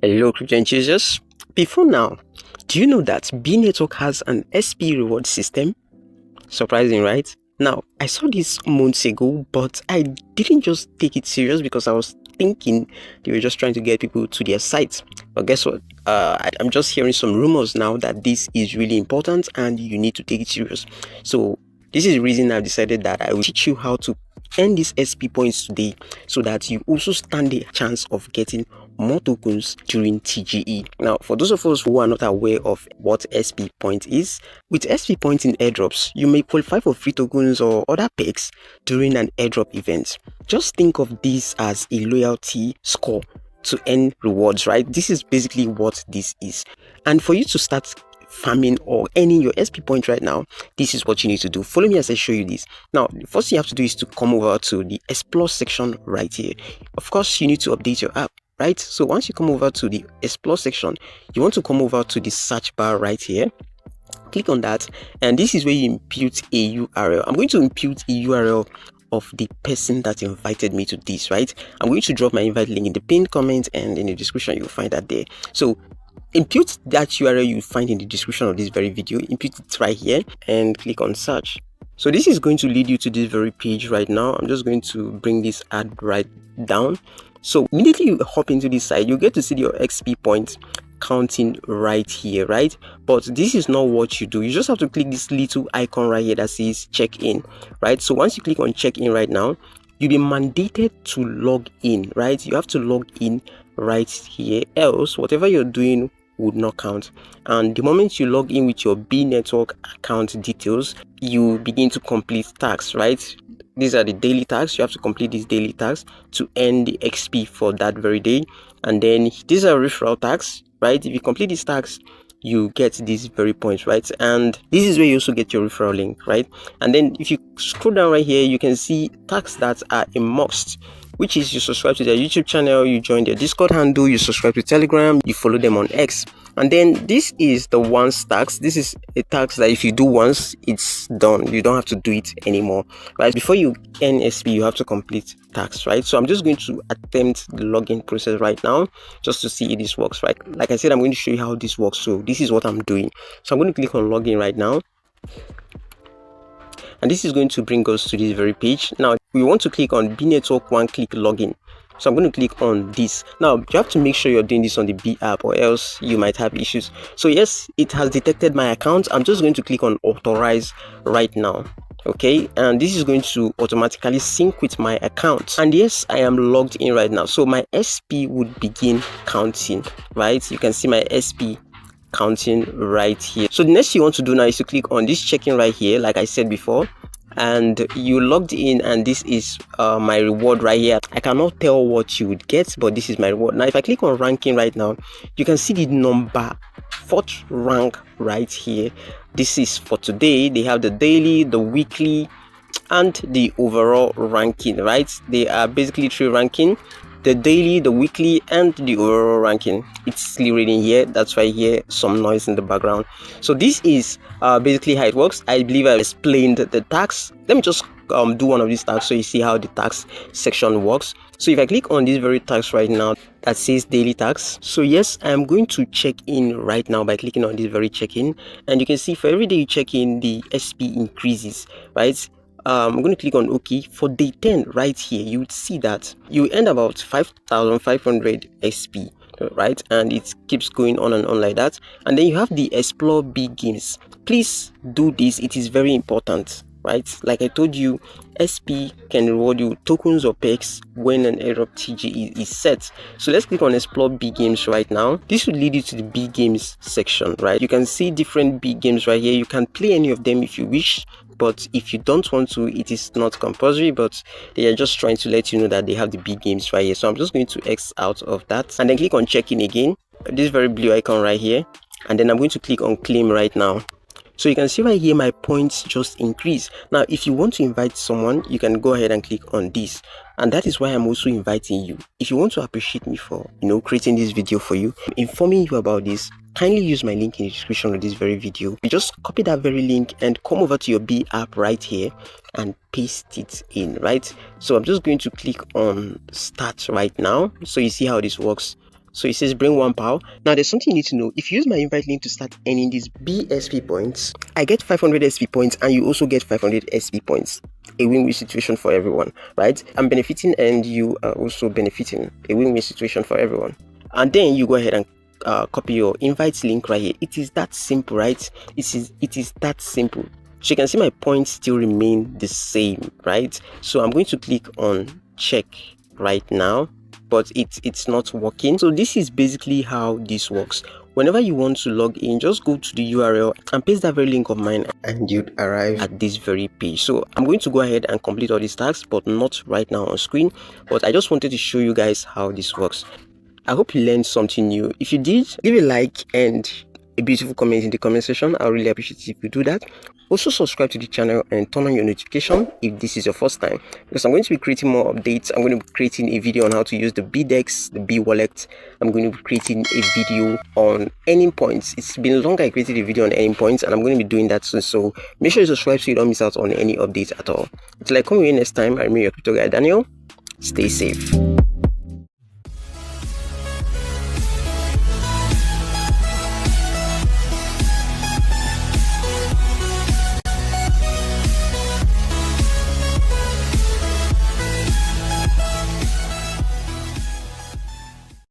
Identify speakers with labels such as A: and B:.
A: Hello, crypto enthusiasts. Before now, do you know that B Network has an XP reward system? Surprising, right? Now, I saw this months ago, but I didn't just take it serious because I was thinking they were just trying to get people to their site. But guess what? I'm just hearing some rumors now that this is really important and you need to take it serious. So, this is the reason I've decided that I will teach you how to earn these SP points today so that you also stand a chance of getting more tokens during TGE. Now, for those of us who are not aware of what SP point is, with SP points in airdrops, you may qualify for free tokens or other perks during an airdrop event. Just think of this as a loyalty score to earn rewards, right? This is basically what this is. And for you to start farming or earning your SP point right now, this is what you need to do. Follow me as I show you this. Now, the first thing you have to do is to come over to the explore section right here. Of course, you need to update your app, right? So once you come over to the explore section, you want to come over to the search bar right here. Click on that, and this is where you impute a URL. I'm going to impute a URL of the person that invited me to this, right? I'm going to drop my invite link in the pinned comment and in the description. You'll find that there. So impute that URL you find in the description of this very video, impute it right here and click on search. So this is going to lead you to this very page right now. I'm just going to bring this ad right down. So immediately you hop into this site, you get to see your XP points counting right here, right? But this is not what you do. You just have to click this little icon right here that says check in, right? So once you click on check in right now, you'll be mandated to log in, right? You have to log in right here, else whatever you're doing would not count. And the moment you log in with your B Network account details, you begin to complete tasks, right? These are the daily tasks. You have to complete these daily tasks to earn the XP for that very day. And then these are referral tasks, right? If you complete these tasks, you get these very points, right? And this is where you also get your referral link, right? And then if you scroll down right here, you can see tasks that are a must, which is you subscribe to their YouTube channel, you join their Discord handle, you subscribe to Telegram, you follow them on X. And then this is the once tax. This is a tax that if you do once, it's done. You don't have to do it anymore, right? Before you earn SP, you have to complete tax, right? So I'm just going to attempt the login process right now just to see if this works, right? Like I said, I'm going to show you how this works. So this is what I'm doing. So I'm going to click on login right now. And this is going to bring us to this very page. Now we want to click on B Network one-click login. So I'm going to click on this. Now you have to make sure you're doing this on the B app or else you might have issues. So yes, it has detected my account. I'm just going to click on authorize right now. Okay, and this is going to automatically sync with my account. And yes, I am logged in right now. So my SP would begin counting, right? You can see my SP counting right here. So the next you want to do now is to click on this check-in right here, like I said before, and you logged in, and this is my reward right here. I cannot tell what you would get, but this is my reward. Now if I click on ranking right now, you can see the number 4th rank right here. This is for today. They have the daily, the weekly, and the overall ranking, right? They are basically 3 ranking: the daily, the weekly, and the overall ranking. It's still reading here, that's why I hear some noise in the background. So this is basically how it works. I believe I explained the tax. Let me just do one of these tags so you see how the tax section works. So if I click on this very tax right now that says daily tax, so yes, I'm going to check in right now by clicking on this very check-in, and you can see for every day you check in, the SP increases, right? I'm going to click on OK. For day 10 right here, you would see that you end about 5,500 SP, right? And it keeps going on and on like that. And then you have the explore big games. Please do this, it is very important, right? Like I told you, SP can reward you tokens or perks when an airdrop TGE is set. So let's click on explore big games right now. This will lead you to the big games section, right? You can see different big games right here. You can play any of them if you wish, but if you don't want to, it is not compulsory, but they are just trying to let you know that they have the big games right here. So I'm just going to X out of that and then click on check in again, this very blue icon right here, and then I'm going to click on claim right now. So you can see right here my points just increase. Now if you want to invite someone, you can go ahead and click on this, and that is why I'm also inviting you. If you want to appreciate me for creating this video for you, informing you about this, kindly use my link in the description of this very video. You just copy that very link and come over to your B app right here and paste it in, right? So I'm just going to click on start right now so you see how this works. So it says bring 1 power. Now there's something you need to know. If you use my invite link to start earning these BSP points, I get 500 SP points and you also get 500 SP points. A win-win situation for everyone, right? I'm benefiting and you are also benefiting. A win-win situation for everyone. And then you go ahead and copy your invite link right here. It is that simple, right? It is that simple. So you can see my points still remain the same, right? So I'm going to click on check right now, but it's not working. So this is basically how this works. Whenever you want to log in, just go to the URL and paste that very link of mine and you'd arrive at this very page. So I'm going to go ahead and complete all these tasks, but not right now on screen. But I just wanted to show you guys how this works. I hope you learned something new. If you did, give a like and a beautiful comment in the comment section. I really appreciate it if you do that. Also subscribe to the channel and turn on your notification if this is your first time, because I'm going to be creating more updates. I'm going to be creating a video on how to use the BDEX, the B wallet. I'm going to be creating a video on earning points. It's been long I created a video on earning points and I'm going to be doing that soon. So make sure you subscribe so you don't miss out on any updates at all. Until I come here next time, I remain your crypto guy Daniel. Stay safe.